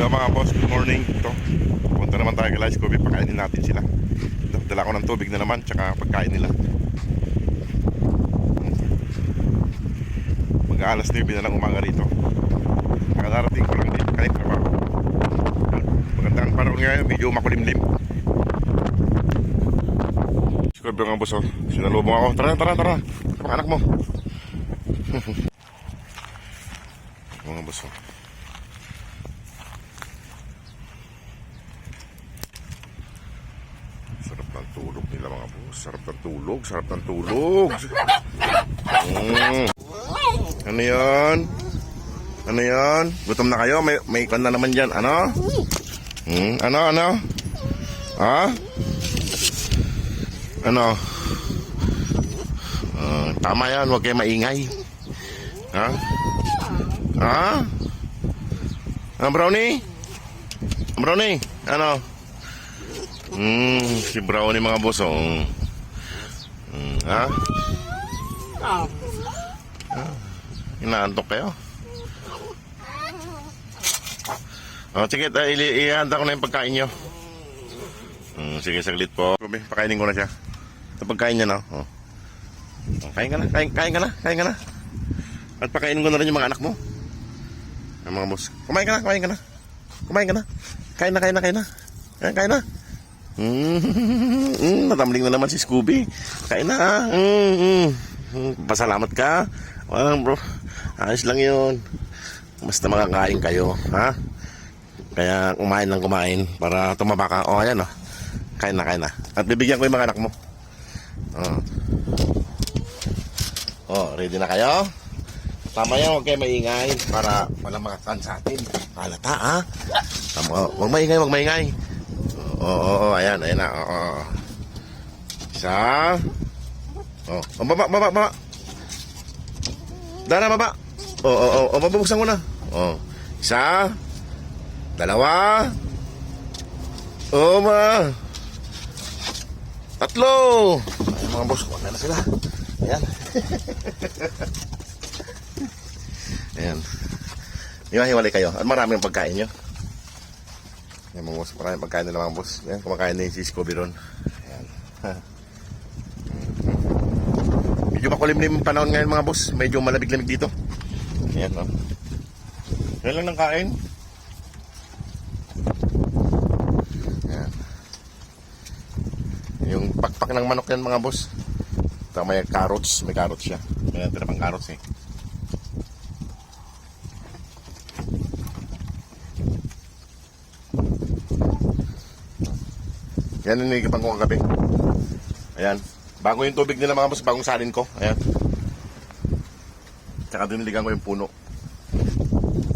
So mga boss, good morning. Ito, punta naman tayo kay Lice Coffee. Pakainin natin sila. Ito, dala ko ng tubig na naman, tsaka pagkain nila. Mag-aalas 9 na lang umaga rito. Nakadarating ko lang dito kahit trabaho. Magandang panahon ngayon, medyo makulimlim. Coffee mga boss, oh. Sinalubong ako. Tara sa mga anak mo. Mga boss, oh. Sarap ng tulog nila mga boss. Sarap ng tulog. Ano yan? Ano yan? Gutom na kayo? May kan na naman dyan. Ano? Ano? Ha? Ano? Tama yan. Huwag kayo maingay. Ha? Ha? Brownie? Brownie? Ano? Si Brownie mga boss, oh. Ha? Inaantok kayo? Sige, ihanda ko na yung pagkain nyo. Sige, saglit po. Pakainin ko na siya. Ito pagkain niya, no? Kain ka na. At pakainin ko na rin yung mga anak mo. Ang mga boss. Kumain ka na. Kain na. Natamling na naman si Scooby. Kain na. Pasalamat ka. Bro. Ayos lang yun. Basta makakain kayo, ha? Kaya kumain para tumaba ka. Ayan, oh. Kain na. At bibigyan ko yung mga anak mo. Ready na kayo? Tama yan, huwag kayo maingay para walang makakain sa atin. Halata, ha? Tama, huwag maingay. Ayan na. Isa. Baba. Dala, baba. Babuksan ko na. Isa. Dalawa. Tatlo. Ayan mga boss, kuha na sila. Ayan. Ayan. Hiwalay kayo. At marami ang pagkain nyo. Ayan mga boss, maraming pagkain nila mga boss. Ayan, kumakain na yung si Scooby ron. Ayan. Medyo makulimlim ang panahon ngayon mga boss. Medyo malabig-lamig dito. Ayan, no? Ayan lang ng kain. Ayan. Yung pakpak ng manok yan mga boss. Ito may carrots. May carrots siya. May natira pang carrots eh. Yan ang niligapan ko kagabi. Ayan. Bago yung tubig nila mga boss, bagong salin ko. Ayan. Tsaka diniligan ko yung puno.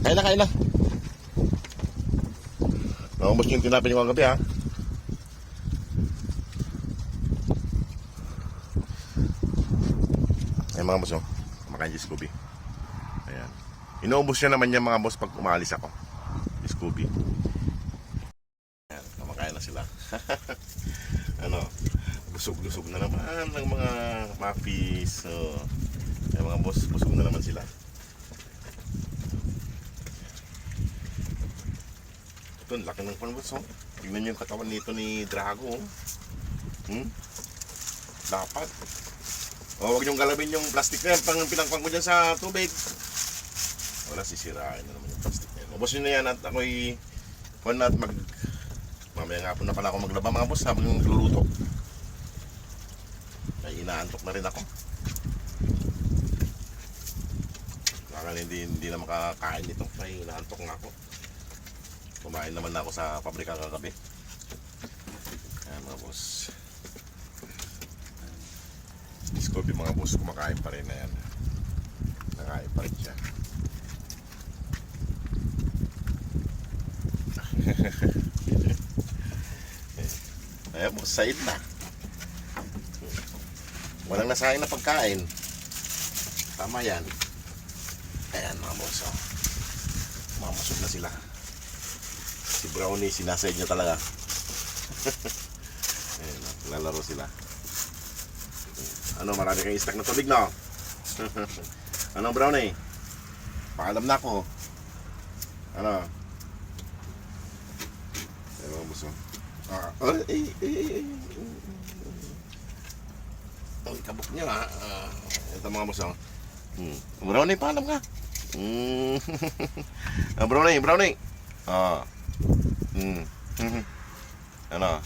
Kain na. Naubos yung tinapin yung kagabi, ha. Ayan mga boss, oh. Kumakain si Scooby. Ayan. Inuubos niya naman niya mga boss pag umalis ako. Si Scooby. Ayan. Kumakain na sila. Busog na naman ng mga mappies. Ay mga boss, busog na naman sila. Ito, laki ng panbos, oh. Tignan nyo yung katawan nito ni Drago, oh. Dapat. Huwag nyong galawin yung plastic na yan. Pinangpang ko dyan sa tubig. Wala, sisirain na naman yung plastic na yan. Boss nyo na yan at ako'y mamaya nga po na pala ako maglaba mga boss habang nagluluto. Ay inaantok na rin ako. Baka hindi na makakain nito. Ay inaantok nga ako. Kumain naman na ako sa pabrika kagabi. Ayan mga boss. Scooby mga boss, kumakain pa rin na yan. Nakain pa rin siya. Ayan mo, said na. Walang nasahin na pagkain. Tama yan. Ayan mga boss, oh. Mamasok na sila. Si Brownie, sinasaid niya talaga. Ayan, lalaro sila. Ano, marami kayong stock na tubig, no? Ano, Brownie? Paalam na ako. Ano? boss, oh. Ang kabok niya, ha. Ito mga boss, oh. Brownie, paalam ka. Brownie, brownie. Ano?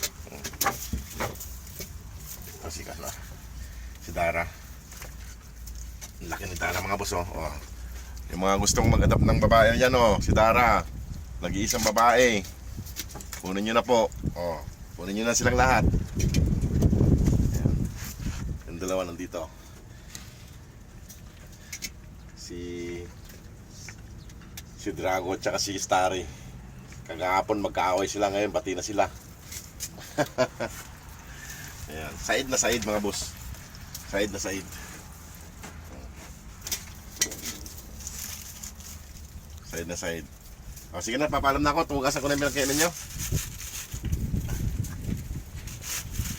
Sikat na. Si Dara. Ang laki ni Dara mga boss, oh. Yung mga gustong mag-adapt ng babae yan, oh. Si Dara. Nag-iisang babae. Kunin nyo na po. Kunin nyo na silang lahat. Ayan. Yung dalawa nandito. Si Drago at saka si Starry. Kagahapon magkaaway sila, ngayon bati na sila. Ayan. Side na side mga boss. Side na side. Side na side. Sige na, papaalam na ako. Tugas ako na yung pinagkainan nyo.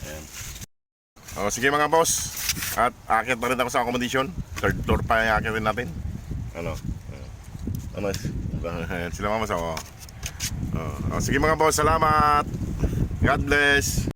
Ayan. Sige mga boss. At akit na rin ako sa accommodation. Third floor pa yung akitin natin. Ano? Ayan, sila mga boss. Sige mga boss, salamat. God bless.